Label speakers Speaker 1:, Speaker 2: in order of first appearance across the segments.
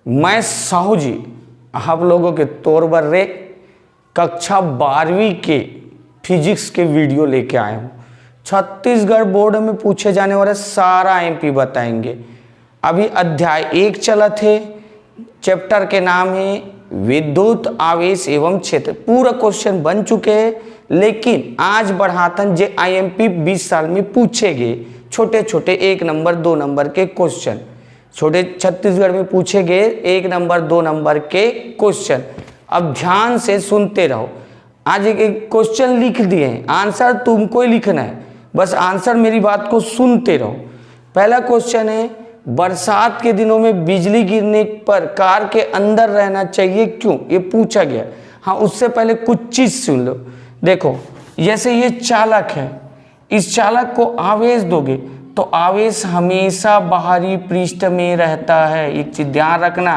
Speaker 1: मैं साहू जी आप लोगों के तौर पर रे कक्षा 12वीं के फिजिक्स के वीडियो लेके आया हूँ। छत्तीसगढ़ बोर्ड में पूछे जाने वाले सारा एमपी बताएंगे। अभी अध्याय 1 चला थे, चैप्टर के नाम है विद्युत आवेश एवं क्षेत्र। पूरा क्वेश्चन बन चुके हैं, लेकिन आज बढ़ातन जे आईएमपी 20 साल में पूछे गए छोटे छोटे 1 नंबर 2 नंबर के क्वेश्चन, छोटे छत्तीसगढ़ में पूछे गए 1 नंबर 2 नंबर के क्वेश्चन। अब ध्यान से सुनते रहो। आज एक क्वेश्चन लिख दिए हैं, आंसर तुमको ही लिखना है, बस आंसर मेरी बात को सुनते रहो। पहला क्वेश्चन है, बरसात के दिनों में बिजली गिरने पर कार के अंदर रहना चाहिए क्यों? ये पूछा गया। हाँ, उससे पहले कुछ चीज सुन लो। देखो, जैसे ये चालक है, इस चालक को आवेश दोगे तो आवेश हमेशा बाहरी पृष्ठ में रहता है। एक चीज ध्यान रखना,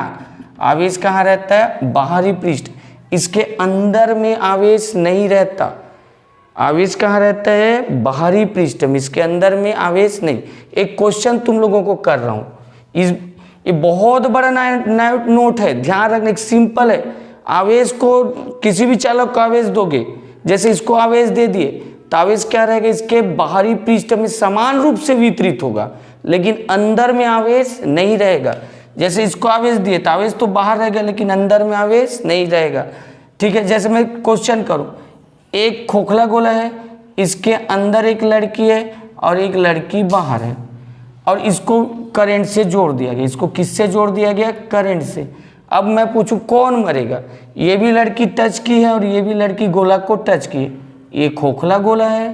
Speaker 1: आवेश कहाँ रहता है? बाहरी पृष्ठ। इसके अंदर में आवेश नहीं रहता। आवेश कहाँ रहता है? बाहरी पृष्ठ में, इसके अंदर में आवेश नहीं। एक क्वेश्चन तुम लोगों को कर रहा हूँ, ये बहुत बड़ा नोट है, ध्यान रखना। एक सिंपल है, आवेश को किसी भी चालक को आवेश दोगे, जैसे इसको आवेश दे दिए तो आवेश क्या रहेगा? इसके बाहरी पृष्ठ में समान रूप से वितरित होगा, लेकिन अंदर में आवेश नहीं रहेगा। जैसे इसको आवेश दिए तो आवेश तो बाहर रहेगा, लेकिन अंदर में आवेश नहीं रहेगा। ठीक है, जैसे मैं क्वेश्चन करूं, एक खोखला गोला है, इसके अंदर एक लड़की है और एक लड़की बाहर है, और इसको करंट से जोड़ दिया गया। इसको किससे जोड़ दिया गया? करंट से। अब मैं पूछूं कौन मरेगा? ये भी लड़की टच की है और ये भी लड़की गोला को टच की है। ये खोखला गोला है,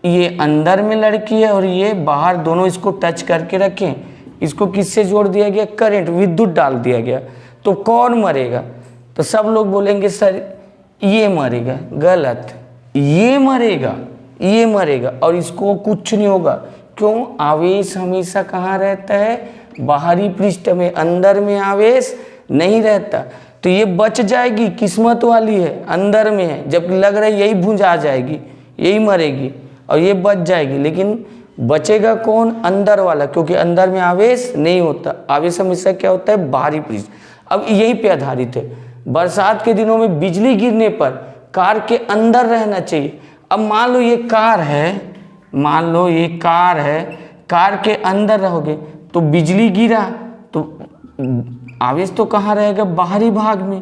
Speaker 1: ये अंदर में लड़की है और ये बाहर, दोनों इसको टच करके रखें। इसको किससे जोड़ दिया गया? करंट, विद्युत डाल दिया गया। तो कौन मरेगा? तो सब लोग बोलेंगे सर ये मरेगा। गलत, ये मरेगा, ये मरेगा, और इसको कुछ नहीं होगा। क्यों? आवेश हमेशा कहाँ रहता है? बाहरी पृष्ठ में, अंदर में आवेश नहीं रहता। तो ये बच जाएगी, किस्मत वाली है, अंदर में है, जबकि लग रहा है यही भुंजा जाएगी, यही मरेगी, और ये बच जाएगी। लेकिन बचेगा कौन? अंदर वाला, क्योंकि अंदर में आवेश नहीं होता। आवेश हमेशा क्या होता है? बाहरी पृष्ठ। अब यही पे आधारित है, बरसात के दिनों में बिजली गिरने पर कार के अंदर रहना चाहिए। अब मान लो ये कार है, मान लो ये कार है, कार के अंदर रहोगे तो बिजली गिरा तो आवेश तो कहाँ रहेगा? बाहरी भाग में।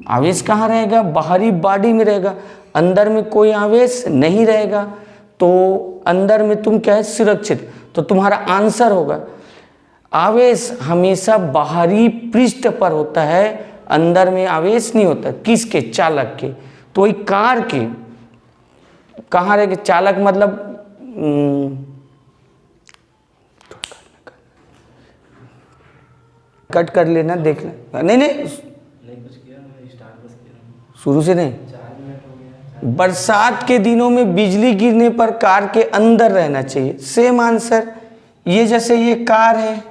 Speaker 1: आवेश कहाँ रहेगा? बाहरी बॉडी में रहेगा, अंदर में कोई आवेश नहीं रहेगा। तो अंदर में तुम क्या है? सुरक्षित। तो तुम्हारा आंसर होगा आवेश हमेशा बाहरी पृष्ठ पर होता है, अंदर में आवेश नहीं होता। किसके? चालक के। तो वही कार के कहाँ रहेगा? चालक मतलब कट कर लेना, देख लेना। नहीं कुछ किया, मैं स्टार्ट बस किया, शुरू से नहीं। 4 मिनट हो गया। बरसात के दिनों में बिजली गिरने पर कार के अंदर रहना चाहिए। Same answer. ये जैसे ये कार है,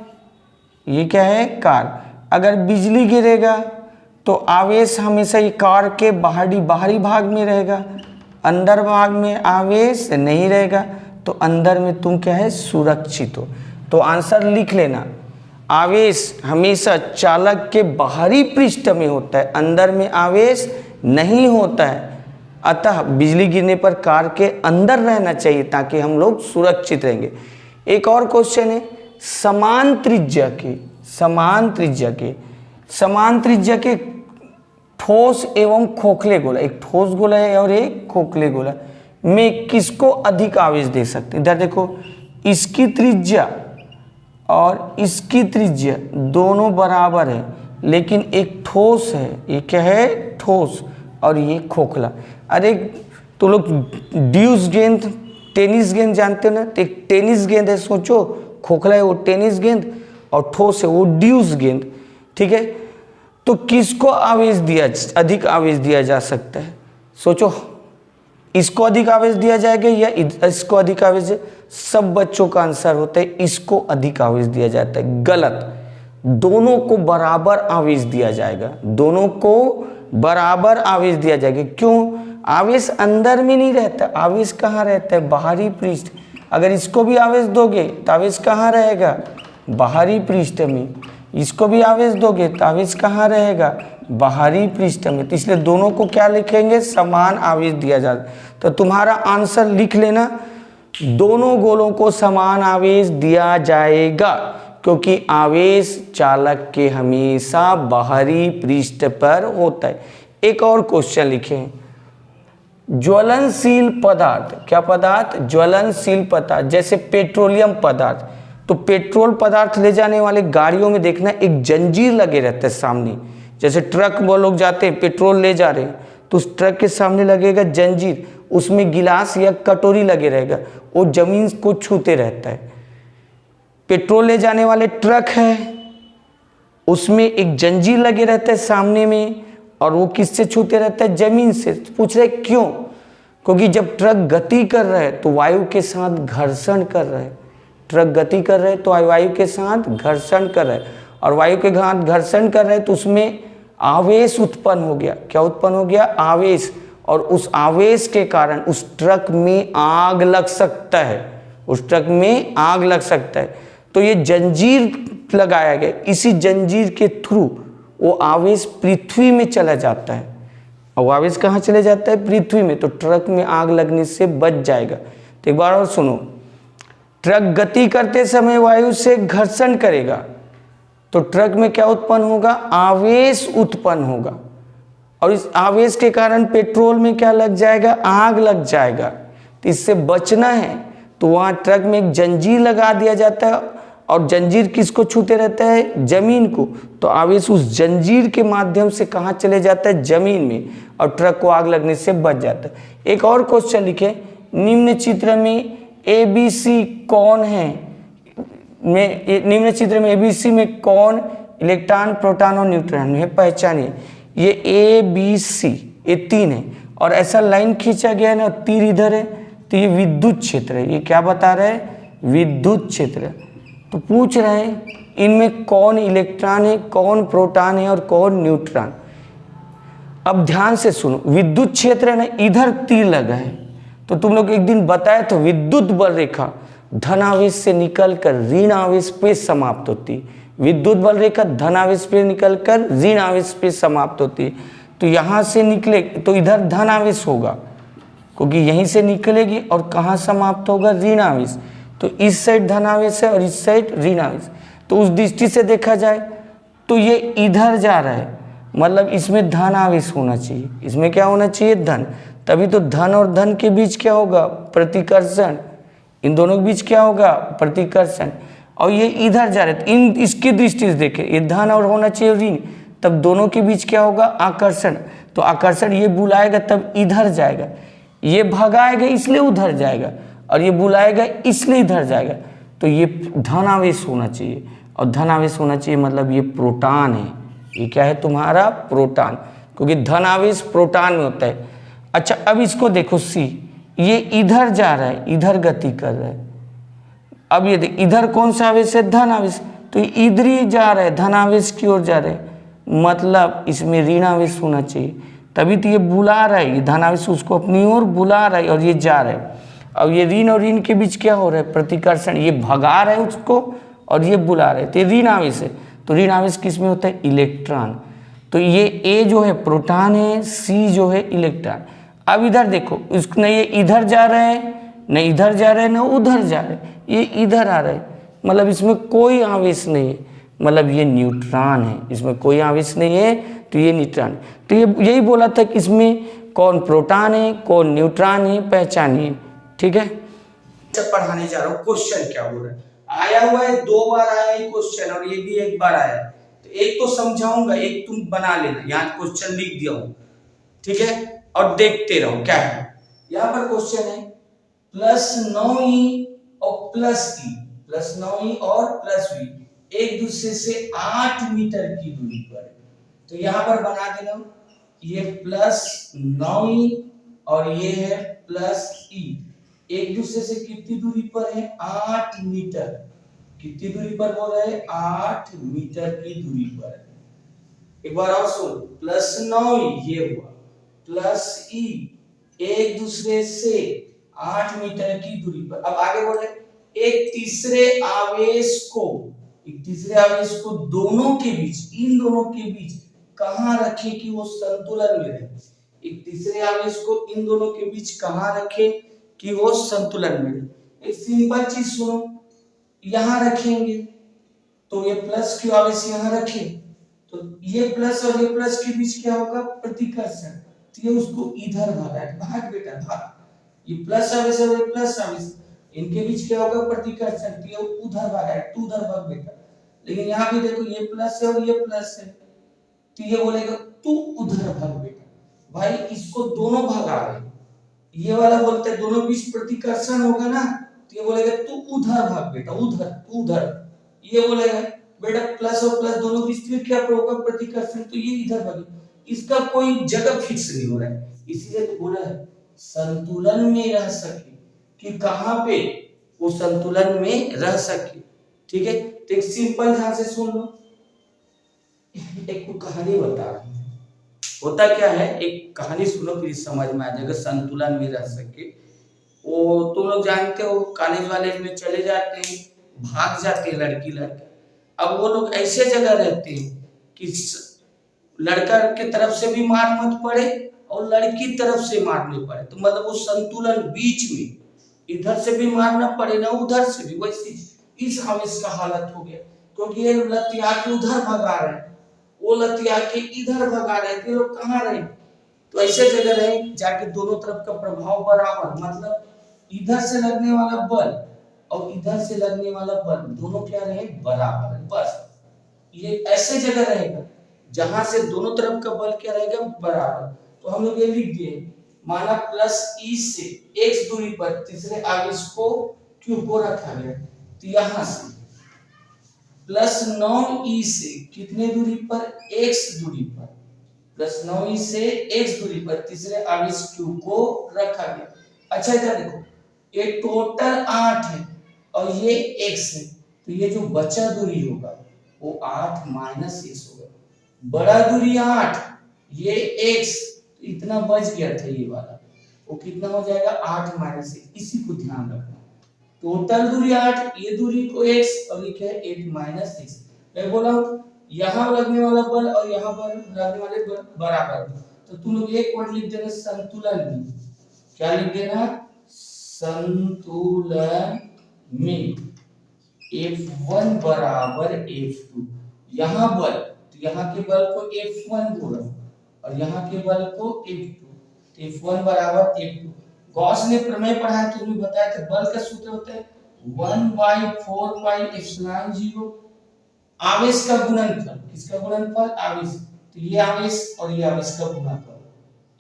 Speaker 1: ये क्या है? कार। अगर बिजली गिरेगा तो आवेश हमेशा ये कार के बाहरी भाग में रहेगा, अंदर भाग में आवेश नहीं रहेगा। तो अंदर में तुम क्या है? सुरक्षित हो। तो आंसर लिख लेना, आवेश हमेशा चालक के बाहरी पृष्ठ में होता है, अंदर में आवेश नहीं होता है। अतः बिजली गिरने पर कार के अंदर रहना चाहिए ताकि हम लोग सुरक्षित रहेंगे। एक और क्वेश्चन है, समान त्रिज्या के ठोस एवं खोखले गोला, एक ठोस गोला है और एक खोखले गोला में किसको अधिक आवेश दे सकते हैं? इधर देखो, इसकी त्रिज्या और इसकी त्रिज्या दोनों बराबर है, लेकिन एक ठोस है, ये क्या है? ठोस, और ये खोखला। अरे तो लोग ड्यूस गेंद, टेनिस गेंद जानते हो ना? तो एक टेनिस गेंद है, सोचो, खोखला है वो टेनिस गेंद और ठोस है वो ड्यूस गेंद। ठीक है, तो किसको अधिक आवेश दिया जा सकता है? सोचो, इसको अधिक आवेश दिया जाएगा या इसको अधिक आवेश? सब बच्चों का आंसर होता है इसको अधिक आवेश दिया जाता है। गलत, दोनों को बराबर आवेश दिया जाएगा, दोनों को बराबर आवेश दिया जाएगा। क्यों? आवेश अंदर में नहीं रहता, आवेश कहाँ रहता है? बाहरी पृष्ठ। अगर इसको भी आवेश दोगे तो आवेश कहाँ रहेगा? बाहरी पृष्ठ में। इसको भी आवेश दोगे तो आवेश कहाँ रहेगा, बाहरी पृष्ठ में। तो इसलिए दोनों को क्या लिखेंगे, समान आवेश दिया जाता। तो तुम्हारा आंसर लिख लेना, दोनों गोलों को समान आवेश दिया जाएगा, क्योंकि आवेश चालक के हमेशा बाहरी पृष्ठ पर होता है। एक और क्वेश्चन लिखें, ज्वलनशील पदार्थ, क्या पदार्थ, ज्वलनशील पदार्थ, जैसे पेट्रोलियम पदार्थ। तो पेट्रोल पदार्थ ले जाने वाले गाड़ियों में देखना एक जंजीर लगे रहते हैं सामने, जैसे ट्रक वो लोग जाते हैं पेट्रोल ले जा रहे हैं तो उस ट्रक के सामने लगेगा जंजीर, उसमें गिलास या कटोरी लगे रहेगा, वो जमीन को छूते रहता है। पेट्रोल ले जाने वाले ट्रक है, उसमें एक जंजीर लगे रहता है सामने में, और वो किससे छूते रहता है, जमीन से। पूछ रहे क्यों, क्योंकि जब ट्रक गति कर रहा है तो वायु के साथ घर्षण कर रहा है, ट्रक गति कर रहे हैं तो वायु के साथ घर्षण कर रहे हैं, और वायु के साथ घर्षण कर रहे हैं तो उसमें आवेश उत्पन्न हो गया। क्या उत्पन्न हो गया, आवेश। और उस आवेश के कारण उस ट्रक में आग लग सकता है, उस ट्रक में आग लग सकता है। तो ये जंजीर लगाया गया, इसी जंजीर के थ्रू वो आवेश पृथ्वी में चला जाता है। और आवेश कहाँ चले जाता है, पृथ्वी में, तो ट्रक में आग लगने से बच जाएगा। तो एक बार और सुनो, ट्रक गति करते समय वायु से घर्षण करेगा तो ट्रक में क्या उत्पन्न होगा, आवेश उत्पन्न होगा, और इस आवेश के कारण पेट्रोल में क्या लग जाएगा, आग लग जाएगा। तो इससे बचना है तो वहाँ ट्रक में एक जंजीर लगा दिया जाता है, और जंजीर किसको छूते रहता है, जमीन को। तो आवेश उस जंजीर के माध्यम से कहाँ चले जाता है, जमीन में, और ट्रक को आग लगने से बच जाता है। एक और क्वेश्चन लिखे, निम्न चित्र में ABC कौन है, निम्न चित्र में ABC में कौन इलेक्ट्रॉन, प्रोटॉन और न्यूट्रॉन है, पहचानिए। ये ABC ये तीन है, और ऐसा लाइन खींचा गया है ना, तीर इधर है, तो ये विद्युत क्षेत्र है। ये क्या बता रहा है, विद्युत क्षेत्र। तो पूछ रहे हैं इनमें कौन इलेक्ट्रॉन है, कौन प्रोटॉन है और कौन न्यूट्रॉन। अब ध्यान से सुनो, विद्युत क्षेत्र है ना, इधर तीर लगा है। तो तुम लोग एक दिन बताए तो विद्युत बल रेखा धन आवेश से निकलकर ऋण आवेश पे समाप्त होती, विद्युत बल रेखा धन आवेश पे निकलकर ऋण आवेश पे समाप्त होती। तो यहाँ से निकले तो इधर धन आवेश होगा, क्योंकि यहीं से निकलेगी, और कहाँ समाप्त होगा, ऋण आवेश। तो इस साइड धन आवेश है और इस साइड ऋण आवेश। तो उस दृष्टि से देखा जाए तो ये इधर जा रहा है, मतलब इसमें धन आवेश होना चाहिए, इसमें क्या होना चाहिए, धन। तभी तो धन और धन के बीच क्या होगा, प्रतिकर्षण। इन दोनों के बीच क्या होगा, प्रतिकर्षण। और ये इधर जा रहे, इन इसकी दृष्टि से देखें, ये धन और होना चाहिए ऋण, तब दोनों के बीच क्या होगा, आकर्षण। तो आकर्षण ये बुलाएगा तब इधर जाएगा, ये भगाएगा इसलिए उधर जाएगा, और ये बुलाएगा इसलिए इधर जाएगा। तो ये धन आवेश होना चाहिए, और धन आवेश होना चाहिए मतलब ये प्रोटॉन है। ये क्या है तुम्हारा, प्रोटॉन, क्योंकि धन आवेश प्रोटॉन में होता है। अच्छा अब इसको देखो C, ये इधर जा रहा है, इधर गति कर रहा है। अब ये देख, इधर कौन सा आवेश है, धन आवेश, तो ये इधर ही जा रहा है, धन आवेश की ओर जा रहा है, मतलब इसमें ऋण आवेश होना चाहिए। तभी तो ये बुला रहा है, ये धन आवेश उसको अपनी ओर बुला रहा है और ये जा रहा है। अब ये ऋण और ऋण के बीच क्या हो रहा है, प्रतिकर्षण। ये भगा रहा है उसको और ये बुला रहे, तो ये ऋण आवेश है। तो ऋण आवेश किस में होता है, इलेक्ट्रॉन। तो ये A जो है प्रोटॉन है, C जो है इलेक्ट्रॉन। अब इधर देखो, इसको न ये इधर जा रहा है, न इधर जा रहा है, न उधर जा रहा है, ये इधर आ रहा है, मतलब इसमें कोई आवेश नहीं है, मतलब ये न्यूट्रॉन है, इसमें कोई आवेश नहीं है, तो ये न्यूट्रॉन। तो ये यही बोला था कि इसमें कौन प्रोटॉन है, कौन न्यूट्रॉन है, पहचानिए। ठीक है, जब पढ़ाने जा रहा हूँ क्वेश्चन क्या हो रहा है, आया हुआ है, 2 बार आया है क्वेश्चन, और ये भी 1 बार आया। तो एक तो समझाऊंगा, एक तुम बना लेना, यहाँ क्वेश्चन लिख दिया हूँ, ठीक है, और देखते रहो क्या है। यहाँ पर क्वेश्चन है +9e और +e, +9e और +v एक दूसरे से 8 मीटर की दूरी पर है। तो यहाँ पर बना देना, ये +9e और ये है +e, एक दूसरे से कितनी दूरी पर है, 8 मीटर। कितनी दूरी पर बोल रहे हैं, 8 मीटर की दूरी पर है। एक बार और सुन, +9e ये हुआ, +e एक दूसरे से 8 मीटर की दूरी पर। अब आगे बोले, एक तीसरे आवेश को एक तीसरे आवेश को दोनों के बीच, इन दोनों के बीच कहां रखे कि वो संतुलन में रहे। एक तीसरे आवेश को इन दोनों के बीच कहां रखे कि वो संतुलन में रहे। एक सिंपल चीज सुनो, यहां रखेंगे तो ये प्लस क्यू आवेश यहां रखे तो ये प्लस और ये प्लस के बीच क्या होगा, प्रतिकर्षण, तो ये उसको इधर भाग, भाग बेटा भाग, ये प्लस आवेश और ये प्लस आवेश इनके बीच क्या होगा, प्रतिकर्षण, तो ये उधर भागा, तू उधर भाग बेटा। लेकिन यहाँ भी देखो ये प्लस है और ये प्लस है, तो ये बोलेगा तू उधर भाग बेटा। भाई इसको दोनों भगा रहे, ये वाला बोलते हैं दोनों बीच प्रतिकर्षण होगा ना, तो ये बोलेगा तू उधर भाग बेटा, उधर तू उधर, ये बोलेगा बेटा प्लस और प्लस दोनों बीच में क्या होगा, प्रतिकर्षण, तो ये इधर भागे। इसका कोई जगह फिक्स नहीं हो रहा है, इसीलिए तो बोला है संतुलन में रह सके, कि कहां पे वो संतुलन में रह सके। ठीक है, तो एक सिंपल ध्यान से सुन लो, एक कहानी बता रहा हूं। होता क्या है, एक कहानी सुनो फिर समझ में आ जाएगा संतुलन में रह सके। वो तुम लोग जानते हो कॉलेज वालेज में चले जाते हैं, भाग जाते हैं लड़की लड़का। अब वो लोग ऐसे जगह रहते हैं कि लड़का के तरफ से भी मार मत पड़े और लड़की तरफ से मार नहीं पड़े, तो मतलब वो संतुलन बीच में, इधर से भी मारना पड़े ना उधर से भी, वैसे इस आवेश का हालत हो गया। क्योंकि ये लतिया के उधर भगा रहे हैं, वो लतिया के इधर भगा रहे थे, लोग कहाँ रहे, तो ऐसे जगह रहे जाके दोनों तरफ का प्रभाव बराबर, मतलब इधर से लगने वाला बल और इधर से लगने वाला बल दोनों क्या रहे, बराबर। बस ये ऐसे जगह रहेगा जहां से दोनों तरफ का बल क्या रहेगा, बराबर। तो हम लोग ये लिख दिए, माना प्लस ई से x दूरी पर तीसरे आवेश को q को रखा गया, तो यहां से प्लस 9e से कितने दूरी पर, x दूरी पर, प्लस 9e से x दूरी पर तीसरे आवेश q को रखा गया। अच्छा इधर देखो, ये टोटल 8 है और ये x है, तो ये जो बचा दूरी होगा वो 8 माइनस x होगा। बड़ा दूरी 8, ये x, तो इतना बच गया था ये वाला, वो कितना हो जाएगा 8 माइनस x, इसी को ध्यान रखना। टोटल दूरी 8, ये दूरी को x और लिखे है 8 माइनस x। मैं बोला यहाँ लगने वाला बल और यहाँ पर लगने वाले बल बराबर, तो तुम लोग एक वर्ड लिख देना संतुलन में। क्या लिख देना, संतुलन में F1 बराबर F2। यहाँ बल, तो यहाँ के बल को F1 बोला और यहाँ के बल को F2, तो F1 बराबर F2। गॉस ने प्रमेय पढ़ा है, तुम्हें बताया था बल का सूत्र होता है 1/4 पाई एप्सिलॉन 0 आवेश का गुणनफल। किसका गुणनफल, आवेश, तो ये आवेश और ये आवेश का गुणा करो,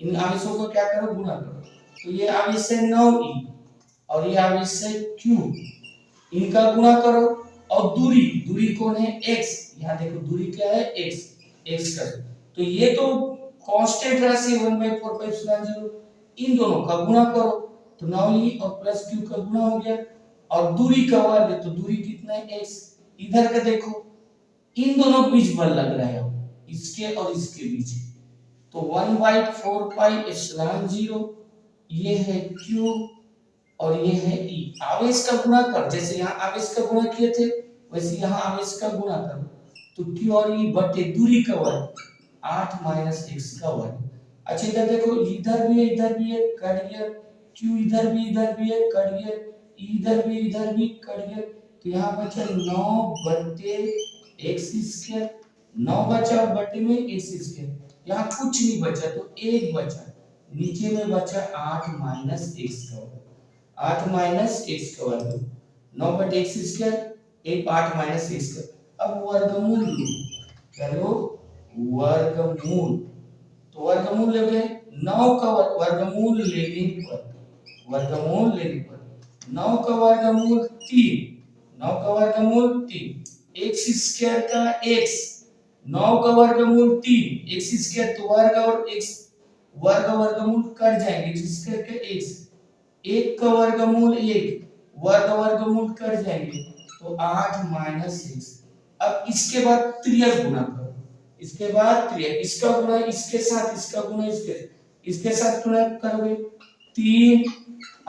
Speaker 1: इन आवेशों को क्या करो, गुणा करो। तो ये आवेश है 9e और ये आवेश है q, इनका गुणा करो और दूरी, दूरी कौन है, x, यहाँ देखो दूरी क्या है, x कर, तो ये तो कांस्टेंट राशि 1/4 पाई एप्सिलॉन 0, इन दोनों का गुणा करो तो 9e और प्लस q का गुणा हो गया, और दूरी का वर्ग, तो दूरी कितना है, x। इधर का देखो, इन दोनों बीच बल लग रहा है, इसके और इसके बीच, तो 1/4 पाई एप्सिलॉन 0, ये है q और ये है e। आवेश का गुणा कर, जैसे यहाँ आवेश का गुणा किए थे वैसे यहाँ आवेश का गुणा करो, तो q और e बटे दूरी का वर्ग 8 माइनस x का वर्ग। अच्छा इधर देखो, इधर भी है कट गया, q इधर भी है कट गया, e इधर भी कट गया, तो यहाँ बचा 9 बटे x स्क्वायर, 9 बचा और बटे में x स्क्वायर, यहाँ कुछ नहीं बचा तो 1 बचा, नीचे में बचा 8 माइनस x का वर्ग, 8 माइनस x का वर्ग, 9 बटे x स्क्वायर 8 माइनस x का। अब वर्गमूल लो, चलो वर्गमूल, तो वर्गमूल लोगे 9 का वर्गमूल लेने पर, 9 का वर्गमूल 3, 9 का वर्गमूल 3, x स्क्वायर का x, 9 का वर्गमूल 3, x स्क्वायर तो वर्ग और x वर्गमूल कट जाएंगे, x स्क्वायर का x, 1 का वर्गमूल 1, वर्गमूल कट जाएंगे, तो 8 माइनस x। अब इसके बाद त्रियक गुणा करो, इसके बाद त्रियक, इसका गुणा इसके साथ, इसका गुणा इसके साथ गुणा करोगे 3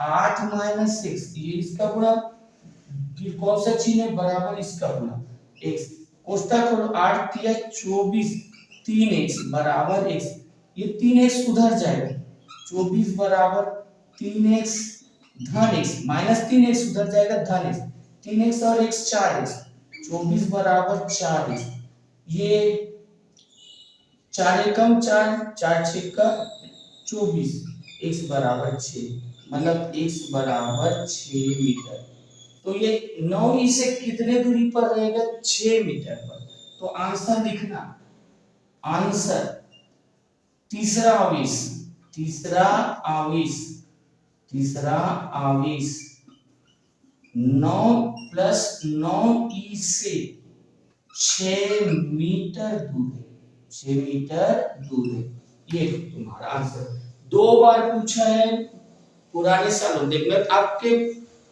Speaker 1: 8 माइनस 6, ये इसका गुणा, फिर कौन सा चिन्ह है, बराबर इसका गुणा, एक्स कोष्टक खोलो 8 तिया 24 3x बराबर x ये 3x उधर जाएगा 24 बराबर 3x धन x माइनस 3x उधर जाएगा धन x 3x और x 4x 24 बराबर 4x ये 4 एकम 4 4 छक्का 24 x बराबर 6 मतलब x बराबर 6 मीटर तो ये 9 ई से कितने दूरी पर रहेगा 6 मीटर पर तो आंसर लिखना आंसर तीसरा आवेश तीसरा आवेश तीसरा आवेश 9 प्लस 9 ई से 6 मीटर दूर है 6 मीटर दूर है ये तुम्हारा आंसर 2 बार पूछा है पुराने सालों देखना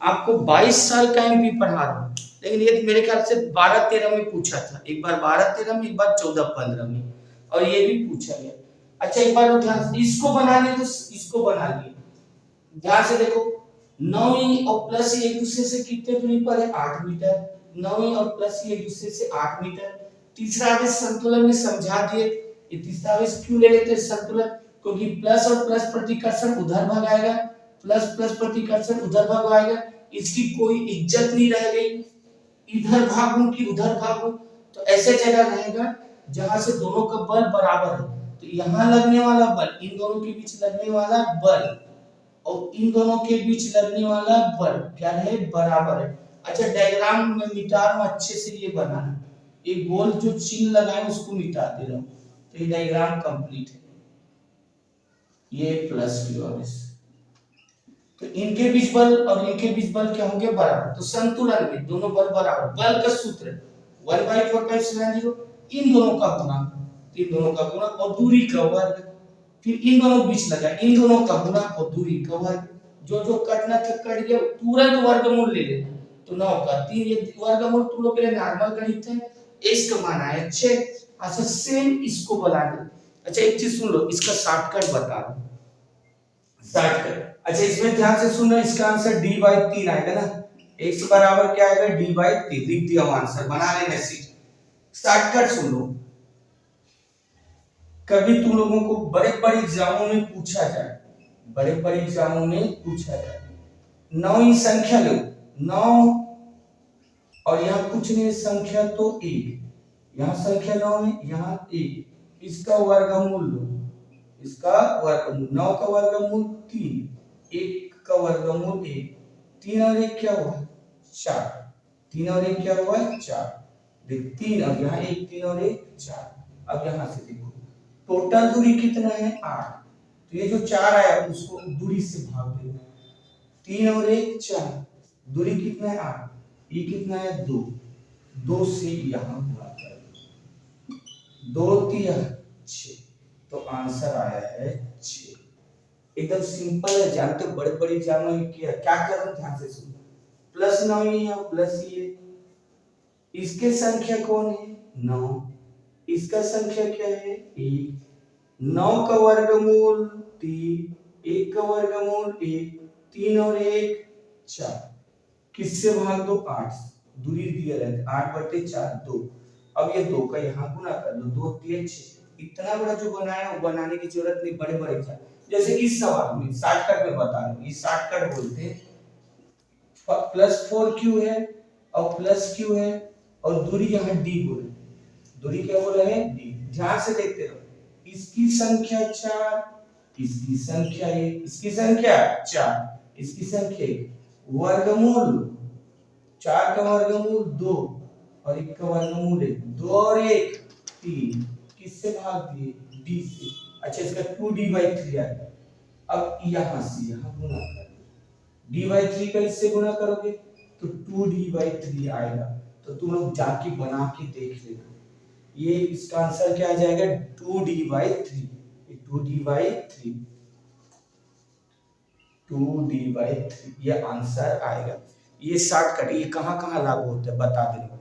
Speaker 1: आपको 22 साल का एमपी पढ़ा रहा हूँ लेकिन ये मेरे ख्याल से 12-13 में पूछा था एक बार 12-13 में एक बार 14-15 में और ये भी पूछा गया अच्छा एक बार ध्यान से इसको बना ले तो इसको बना लिए ध्यान से देखो 9 और प्लस एक दूसरे से कितने दूरी पर है 8 मीटर 9 और प्लस एक दूसरे से 8 मीटर तीसरा आवेश संतुलन में समझा दिए ये तीसरा आवेश क्यों ले लेते हैं संतुलन क्योंकि प्लस और प्लस प्रतिकर्षण उधर भागाएगा प्लस प्लस प्रतिकर्षण उधर भागाएगा इसकी कोई इज्जत नहीं रह गई इधर भागूं कि उधर भागूं तो ऐसे जगह रहेगा जहां से दोनों का बल बराबर है तो यहाँ लगने वाला बल इन दोनों के बीच लगने वाला बल और इन दोनों के बीच लगने वाला बल क्या है बराबर है अच्छा डायग्राम में मिटा रहा हूं अच्छे से ये बनाना एक गोल जो चिन्ह लगाए उसको मिटा दे रहा हूं तो ये डायग्राम कंप्लीट है ये प्लस क्यू और तो इनके बीच बल और इनके बीच बल क्या होंगे बराबर तो संतुलन में दोनों बल बराबर बल का सूत्र 1/4π0 इन दोनों का गुणा और दूरी का वर्ग फिर इन दोनों के बीच लगा इन दोनों का गुणा और दूरी का वर्ग जो कटना था कट गया तुरंत वर्गमूल ले ले तो 9 का 3 ये वर्गमूल तुम लोग के लिए नॉर्मल गणित है x का मान आया 6 अच्छा सेम इसको बना दो अच्छा एक चीज सुन लो इसका शॉर्टकट बता रहा हूं शॉर्टकट अच्छा इसमें ध्यान से सुनना इसका आंसर d/3 आएगा ना x बराबर क्या आएगा d/3 लिख दिया आंसर बना लेना सीट शॉर्टकट सुन लो कभी तुम लोगों को बड़े एग्जामों में पूछा जाए बड़े एग्जामों में पूछा जाए 9 ही संख्या लो 9 और यहाँ कुछ नहीं संख्या तो 1 यहाँ संख्या 9 है यहाँ 1 इसका वर्गमूल लो इसका वर्गमूल 9 का वर्गमूल 3 1 का वर्गमूल 1 3 और 1 क्या हुआ 4 3 और 1 क्या हुआ 4 देख 3 अब यहाँ 1 3 और 1 4 अब यहाँ से देखो टोटल दूरी कितना है 8 तो ये जो 4 आया उसको दूरी से भाग देना 3 और 1 4 दूरी कितना है 8 ये कितना है 2 2 से यहाँ गुणा कर 2 3 6 तो आंसर आया है 6 एकदम सिंपल है जानते हो बड़े एग्जाम में क्या कर रहे हो ध्यान से सुनो प्लस 9 ये प्लस ये इसके संख्या कौन है 9 इसका संख्या क्या है 1 9 का वर्गमूल 3 1 का वर्गमूल 1 3 और 1 4 किससे भाग दो 8 दूरी दिया रहता 8/4 2 अब ये 2 का यहाँ गुना कर लो 2 3 6 इतना बड़ा जो बनाया वो बनाने की जरूरत नहीं बड़े जैसे इस सवाल में शॉर्टकट में बता रहा हूँ ये शॉर्टकट बोलते हैं +4q है और +q है और दूरी यहाँ d बोले दूरी क्या बोल रहे हैं d ध्यान से देखते रहो इसकी संख्या 4 इसकी संख्या 1 इसकी संख्या 4 इसकी संख्या 1 वर्गमूल 4 का वर्गमूल 2 और 1 का वर्गमूल 1 2 और 1 3 किससे भाग दिए d से अच्छा इसका 2d/3 आएगा अब यहाँ से यहाँ गुना कर d/3 का इससे गुना करोगे तो 2d/3 आएगा तो तुम लोग जाके बना के देख लेना ये इसका आंसर क्या आ जाएगा 2d/3 ये आंसर आएगा ये शॉर्टकट ये कहाँ लागू होता है बता देना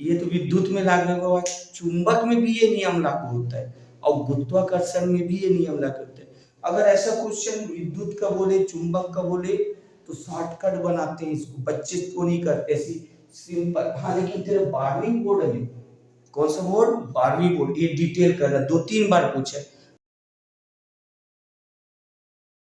Speaker 1: ये तो विद्युत में लागू होगा चुंबक में भी ये नियम लागू होता है और गुरुत्वाकर्षण में भी ये नियम लागू होता है अगर ऐसा क्वेश्चन विद्युत का बोले चुंबक का बोले तो शॉर्टकट बनाते हैं इसको बच्चे तो नहीं करते ऐसी सिंपल। हाँ लेकिन तेरे 12वीं बोर्ड में कौन सा बोर्ड, 12वीं बोर्ड, ये डिटेल करना, 2-3 बार पूछे